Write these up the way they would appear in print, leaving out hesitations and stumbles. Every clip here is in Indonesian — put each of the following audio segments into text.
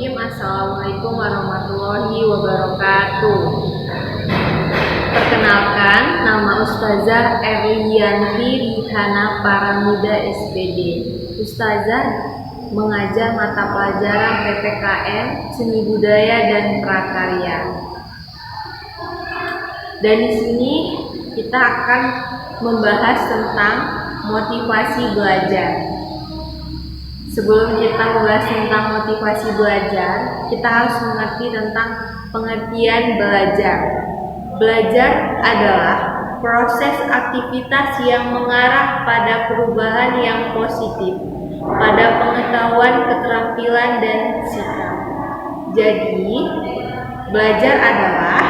Bismillahirrahmanirrahim. Assalamualaikum warahmatullahi wabarakatuh. Perkenalkan, nama Ustazah Erlianti Rihana Paramida SPD. Ustazah mengajar mata pelajaran PPKN Seni Budaya dan Prakarya. Dan di sini kita akan membahas tentang motivasi belajar. Sebelum kita membahas tentang motivasi belajar, kita harus mengerti tentang pengertian belajar. Belajar adalah proses aktivitas yang mengarah pada perubahan yang positif, pada pengetahuan, keterampilan, dan sikap. Jadi, belajar adalah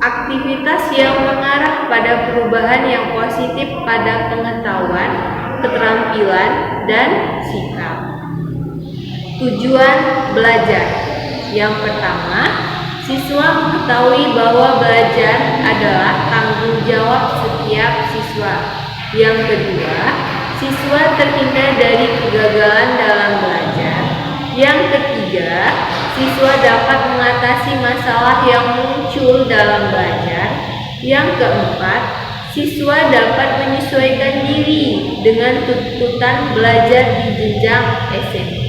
aktivitas yang mengarah pada perubahan yang positif pada pengetahuan, keterampilan, dan sikap. Tujuan belajar. Yang pertama, siswa mengetahui bahwa belajar adalah tanggung jawab setiap siswa. Yang kedua, siswa terhindar dari kegagalan dalam belajar. Yang ketiga, siswa dapat mengatasi masalah yang muncul dalam belajar. Yang keempat, siswa dapat menyesuaikan diri dengan tuntutan belajar di jenjang SMP.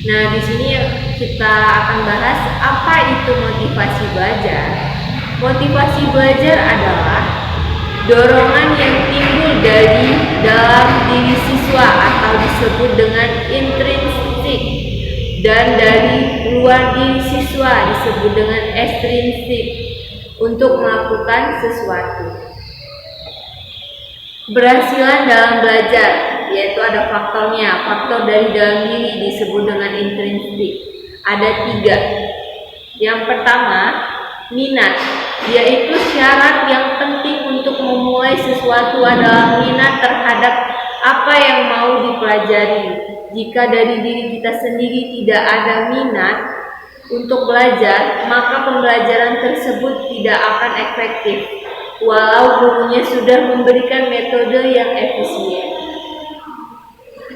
Nah, di sini kita akan bahas apa itu motivasi belajar. Motivasi belajar adalah dorongan yang timbul dari dalam diri siswa atau disebut dengan intrinsik, dan dari luar diri siswa disebut dengan ekstrinsik untuk melakukan sesuatu. Keberhasilan dalam belajar, yaitu ada faktornya. Faktor dari dalam diri disebut dengan intrinsik. Ada 3. Yang pertama, minat, yaitu syarat yang penting untuk memulai sesuatu adalah minat terhadap apa yang mau dipelajari. Jika dari diri kita sendiri tidak ada minat untuk belajar, maka pembelajaran tersebut tidak akan efektif, walau gurunya sudah memberikan metode yang efisien.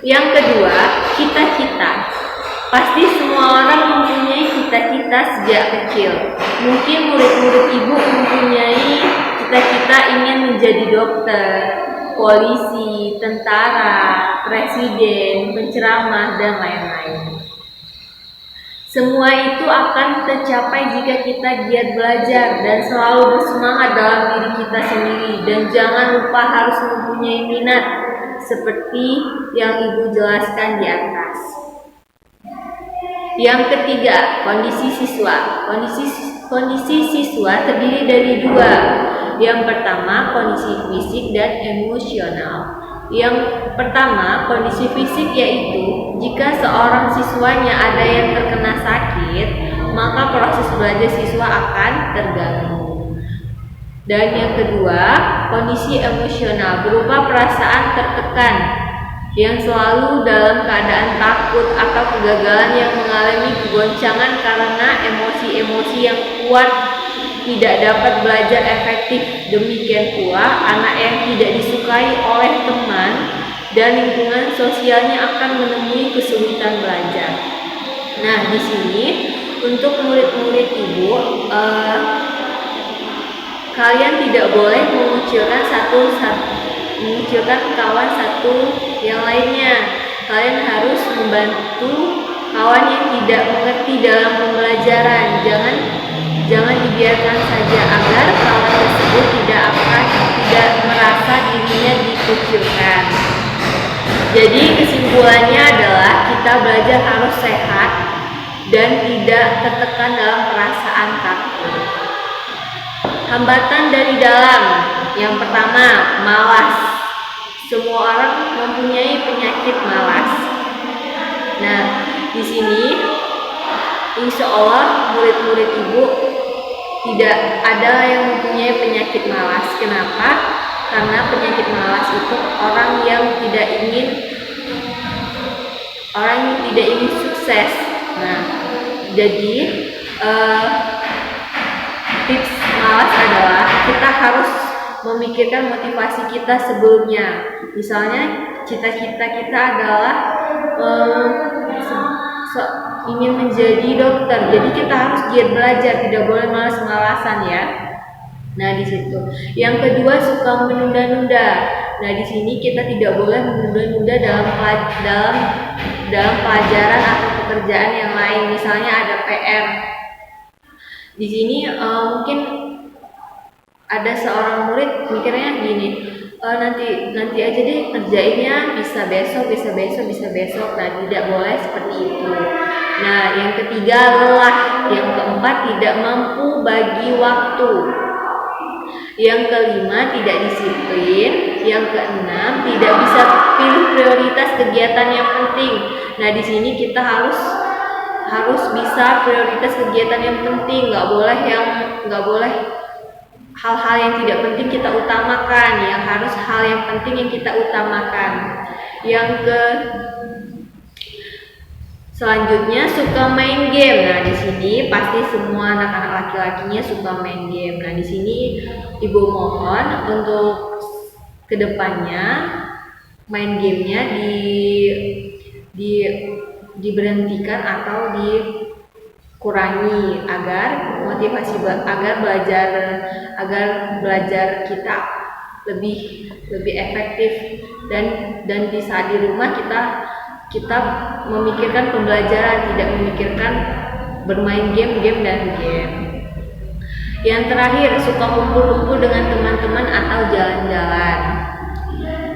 Yang kedua, cita-cita. Pasti semua orang mempunyai cita-cita sejak kecil. Mungkin murid-murid ibu mempunyai cita-cita ingin menjadi dokter, polisi, tentara, presiden, penceramah, dan lain-lain. Semua itu akan tercapai jika kita giat belajar dan selalu bersemangat dalam diri kita sendiri. Dan jangan lupa harus mempunyai minat seperti yang ibu jelaskan di atas. Yang ketiga, kondisi siswa. Kondisi siswa terdiri dari 2. Yang pertama, kondisi fisik dan emosional. Yang pertama, kondisi fisik, yaitu jika seorang siswanya ada yang terkena sakit, maka proses belajar siswa akan terganggu. Dan yang kedua, kondisi emosional berupa perasaan tertekan yang selalu dalam keadaan takut atau kegagalan yang mengalami kegoncangan karena emosi-emosi yang kuat, tidak dapat belajar efektif. Demikian pula anak yang tidak disukai oleh teman dan lingkungan sosialnya akan menemui kesulitan belajar. Nah, di sini untuk murid-murid ibu, kalian tidak boleh mengucilkan kawan satu yang lainnya. Kalian harus membantu kawan yang tidak mengerti dalam pembelajaran. Jangan dibiarkan saja agar kawan tersebut tidak merasa dirinya dikucilkan. Jadi kesimpulannya adalah kita belajar harus sehat dan tidak tertekan dalam perasaan takut. Hambatan dari dalam. Yang pertama, malas. Semua orang mempunyai penyakit malas. Nah, di sini insya Allah murid-murid ibu tidak ada yang mempunyai penyakit malas. Kenapa? Karena penyakit malas itu orang yang tidak ingin sukses. Nah, jadi tips malas adalah kita harus memikirkan motivasi kita sebelumnya. Misalnya cita-cita kita adalah eh, ingin menjadi dokter, jadi kita harus giat belajar, tidak boleh malas-malasan ya. Nah di situ. Yang kedua, suka menunda-nunda. Nah di sini kita tidak boleh menunda-nunda dalam pelajaran atau pekerjaan yang lain. Misalnya ada PR. Di sini mungkin ada seorang murid mikirnya gini, nanti aja deh kerjainnya, bisa besok. Nah tidak boleh seperti itu. Nah yang ketiga, lelah. Yang keempat, tidak mampu bagi waktu. Yang kelima, tidak disiplin. Yang keenam, tidak bisa pilih prioritas kegiatan yang penting. Nah di sini kita harus bisa prioritas kegiatan yang penting, nggak boleh hal-hal yang tidak penting kita utamakan, yang harus hal yang penting yang kita utamakan. Selanjutnya, suka main game. Nah di sini pasti semua anak-anak laki-lakinya suka main game. Nah di sini ibu mohon untuk kedepannya main gamenya diberhentikan atau dikurangi agar belajar kita lebih efektif, dan di saat di rumah kita memikirkan pembelajaran, tidak memikirkan bermain game. Yang terakhir, suka kumpul-kumpul dengan teman-teman atau jalan-jalan.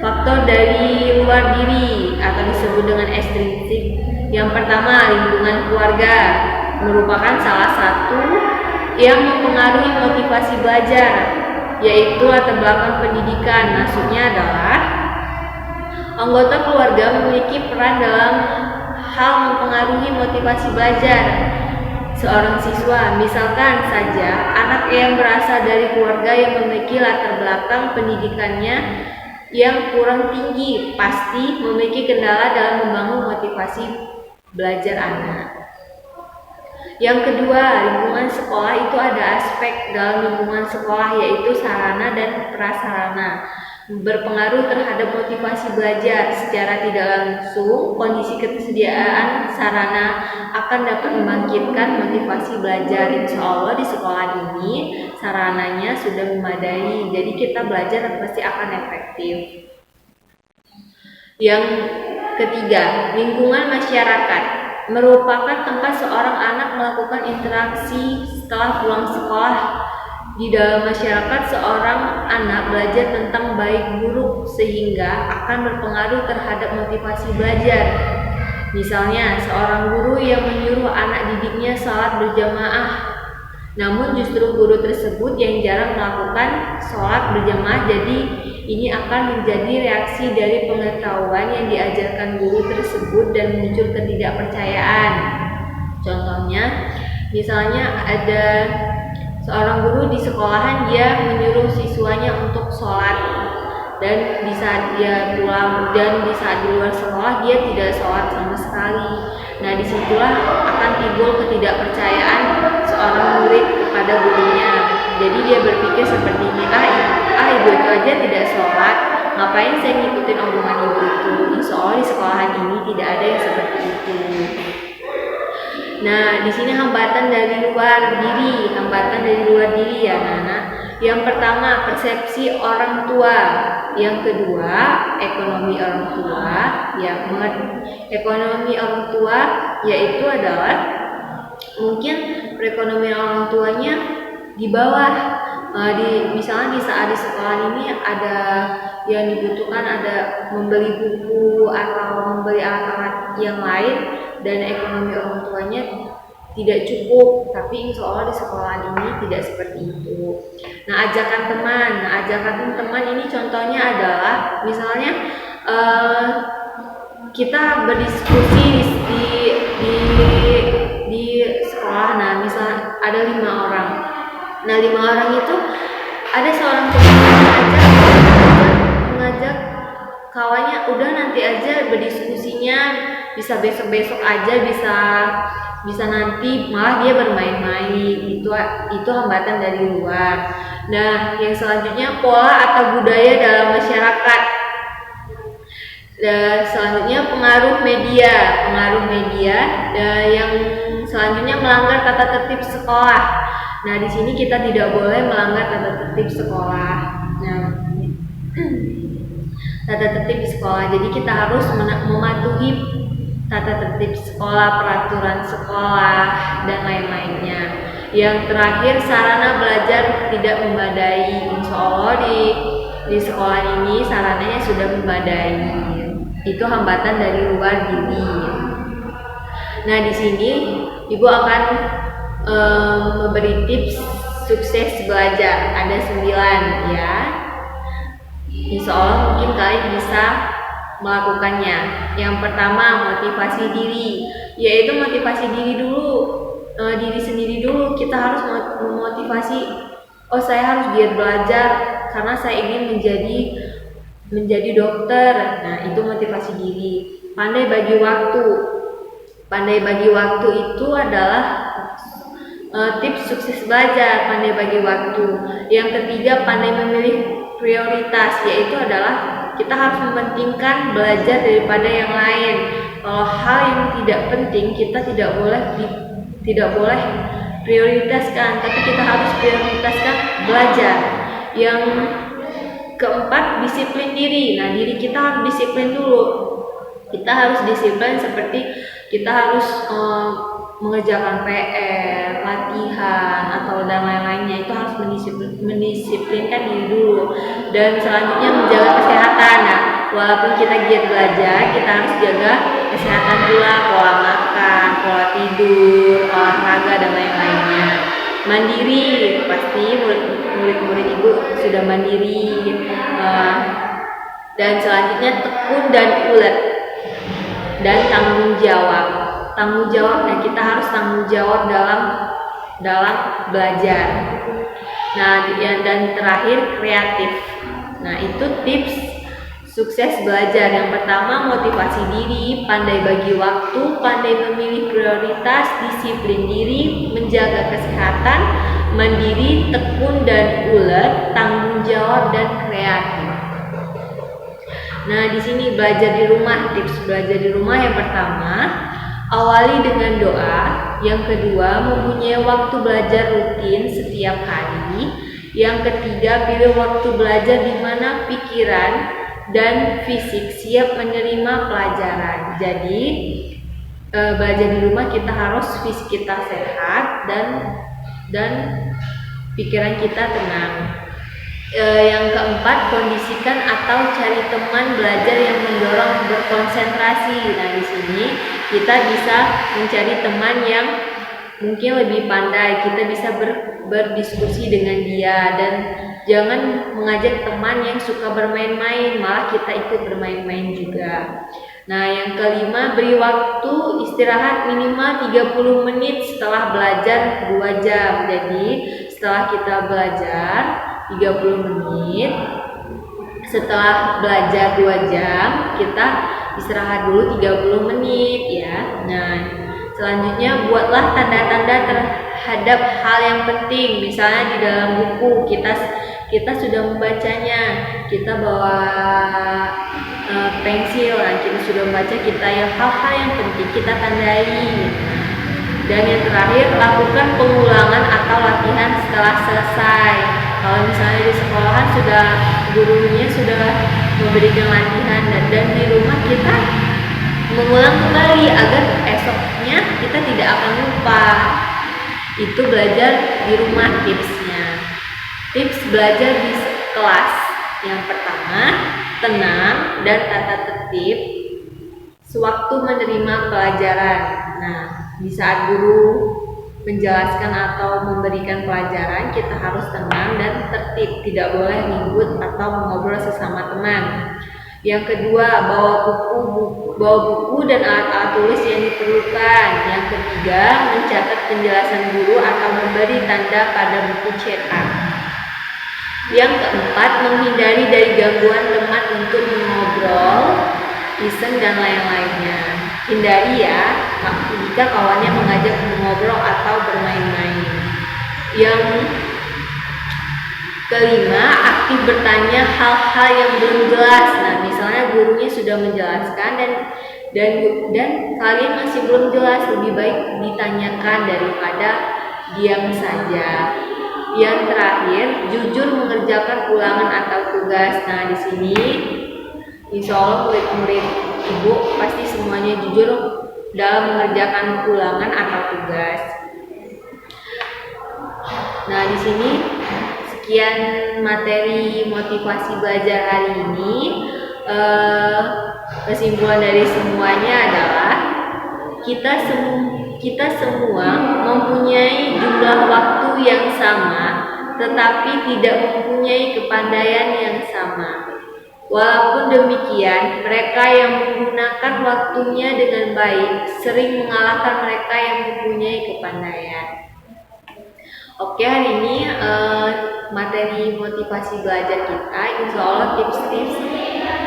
Faktor dari luar diri atau disebut dengan ekstrinsik. Yang pertama, lingkungan keluarga merupakan salah satu yang mempengaruhi motivasi belajar, yaitu latar belakang pendidikan. Maksudnya adalah anggota keluarga memiliki peran dalam hal mempengaruhi motivasi belajar seorang siswa. Misalkan saja anak yang berasal dari keluarga yang memiliki latar belakang pendidikannya yang kurang tinggi pasti memiliki kendala dalam membangun motivasi belajar anak. Yang kedua, lingkungan sekolah itu ada aspek dalam lingkungan sekolah, yaitu sarana dan prasarana, berpengaruh terhadap motivasi belajar. Secara tidak langsung, kondisi ketersediaan sarana akan dapat membangkitkan motivasi belajar. Insya Allah di sekolah ini sarananya sudah memadai, jadi kita belajar pasti akan efektif. Yang ketiga, lingkungan masyarakat merupakan tempat seorang anak melakukan interaksi setelah pulang sekolah. Di dalam masyarakat, seorang anak belajar tentang baik buruk sehingga akan berpengaruh terhadap motivasi belajar. Misalnya, seorang guru yang menyuruh anak didiknya salat berjamaah, namun justru guru tersebut yang jarang melakukan sholat berjamaah, jadi ini akan menjadi reaksi dari pengetahuan yang diajarkan guru tersebut dan muncul ketidakpercayaan. Contohnya, misalnya ada seorang guru di sekolahan, dia menyuruh siswanya untuk sholat, dan di saat dia pulang dan di saat di luar sekolah dia tidak sholat sama sekali. Nah disitulah akan timbul ketidakpercayaan seorang murid kepada gurunya. Jadi dia berpikir seperti ini, ibu itu aja tidak sholat, ngapain saya ngikutin omongan ibu itu? Insya Allah di sekolahan ini tidak ada yang seperti itu. Nah di sini hambatan dari luar diri ya anak-anak. Yang pertama, persepsi orang tua. Yang kedua, ekonomi orang tua. Ekonomi orang tua yaitu adalah mungkin perekonomian orang tuanya di bawah. Misalnya di saat di sekolah ini ada yang dibutuhkan, ada membeli buku atau membeli alat-alat yang lain, dan ekonomi orang tuanya tidak cukup, tapi insya Allah di sekolah ini tidak seperti itu. Nah ajakan teman ini contohnya adalah misalnya kita berdiskusi di sekolah. Nah misal ada 5 orang. Nah 5 orang itu ada seorang teman mengajak kawannya, udah nanti aja berdiskusinya, bisa besok aja, bisa nanti, malah dia bermain-main. Itu hambatan dari luar. Nah yang selanjutnya, pola atau budaya dalam masyarakat. Dan selanjutnya pengaruh media. Yang selanjutnya melanggar tata tertib sekolah. Nah, di sini kita tidak boleh melanggar tata tertib sekolah. Nah, tata tertib sekolah. Jadi kita harus mematuhi tata tertib sekolah, peraturan sekolah, dan lain-lainnya. Yang terakhir, sarana belajar tidak memadai. Insya Allah di sekolah ini sarananya sudah memadai. Itu hambatan dari luar diri. Nah, di sini Ibu akan memberi tips sukses belajar. Ada 9 ya. Insya Allah mungkin kalian bisa melakukannya. Yang pertama, motivasi diri, yaitu motivasi diri dulu, diri sendiri dulu. Kita harus memotivasi, oh saya harus giat belajar karena saya ingin menjadi dokter. Nah, itu motivasi diri. Pandai bagi waktu. Pandai bagi waktu itu adalah tips sukses belajar, pandai bagi waktu. Yang ketiga, pandai memilih prioritas, yaitu adalah kita harus mementingkan belajar daripada yang lain. Kalau hal yang tidak penting kita tidak boleh prioritaskan, tapi kita harus prioritaskan belajar. Yang keempat, disiplin diri. Nah, diri kita harus disiplin dulu. Kita harus disiplin seperti kita harus mengerjakan PR, latihan, atau dan lain-lainnya. Itu harus mendisiplinkan diri dulu. Dan selanjutnya menjaga kesehatan. Nah, walaupun kita giat belajar, kita harus jaga kesehatan pula, pola makan, pola tidur, olahraga, dan lain-lainnya. Mandiri, pasti murid-murid Ibu sudah mandiri. Dan selanjutnya tekun dan ulet. Dan tanggung jawab. Nah, kita harus tanggung jawab dalam belajar. Nah, dan terakhir kreatif. Nah, itu tips sukses belajar. Yang pertama, motivasi diri, pandai bagi waktu, pandai memilih prioritas, disiplin diri, menjaga kesehatan, mandiri, tekun dan ulet, tanggung jawab dan kreatif. Nah, di sini belajar di rumah, tips belajar di rumah. Yang pertama, awali dengan doa. Yang kedua, mempunyai waktu belajar rutin setiap hari. Yang ketiga, pilih waktu belajar di mana pikiran dan fisik siap menerima pelajaran. Jadi, belajar di rumah kita harus fisik kita sehat dan pikiran kita tenang. Yang keempat, kondisikan atau cari teman belajar yang mendorong berkonsentrasi. Nah, di sini kita bisa mencari teman yang mungkin lebih pandai. Kita bisa berdiskusi dengan dia, dan jangan mengajak teman yang suka bermain-main, malah kita ikut bermain-main juga. Nah, yang kelima, beri waktu istirahat minimal 30 menit setelah belajar 2 jam. Jadi, setelah kita belajar 30 menit, setelah belajar 2 jam, kita istirahat dulu 30 menit ya. Nah, selanjutnya buatlah tanda-tanda terhadap hal yang penting. Misalnya di dalam buku kita sudah membacanya, kita bawa pensil, kita sudah membaca, kita hal-hal yang penting kita tandai. Dan yang terakhir, lakukan pengulangan atau latihan setelah selesai. Kalau misalnya di sekolahan gurunya sudah memberikan latihan, dan di rumah kita mengulang kembali agar esoknya kita tidak akan lupa. Itu belajar di rumah tipsnya. Tips belajar di kelas. Yang pertama, tenang dan tata tertib sewaktu menerima pelajaran. Nah, di saat guru menjelaskan atau memberikan pelajaran, kita harus tenang dan tertib, tidak boleh ribut atau mengobrol sesama teman. Yang kedua, bawa buku dan alat-alat tulis yang diperlukan. Yang ketiga, mencatat penjelasan guru atau memberi tanda pada buku cetak. Yang keempat, menghindari dari gangguan teman untuk mengobrol, iseng dan lain-lainnya. Hindari ya jika kawannya mengajak mengobrol atau bermain-main. Yang Kelima, aktif bertanya hal-hal yang belum jelas. Nah, misalnya gurunya sudah menjelaskan dan kalian masih belum jelas, lebih baik ditanyakan daripada diam saja. Yang terakhir, jujur mengerjakan ulangan atau tugas. Nah, di sini insya Allah murid-murid ibu pasti semuanya jujur dalam mengerjakan ulangan atau tugas. Nah, di sini sekian materi motivasi belajar hari ini. Kesimpulan dari semuanya adalah kita semua mempunyai jumlah waktu yang sama, tetapi tidak mempunyai kepandaian yang sama. Walaupun demikian, mereka yang menggunakan waktunya dengan baik sering mengalahkan mereka yang mempunyai kepandaian. Oke, hari ini materi motivasi belajar kita, insya Allah tips-tips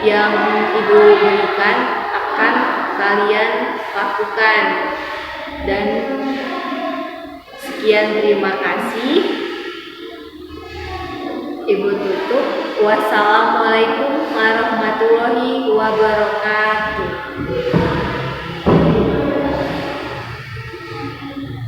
yang ibu berikan akan kalian lakukan. Dan sekian, terima kasih. Ibu tutup. Wassalamualaikum warahmatullahi wabarakatuh.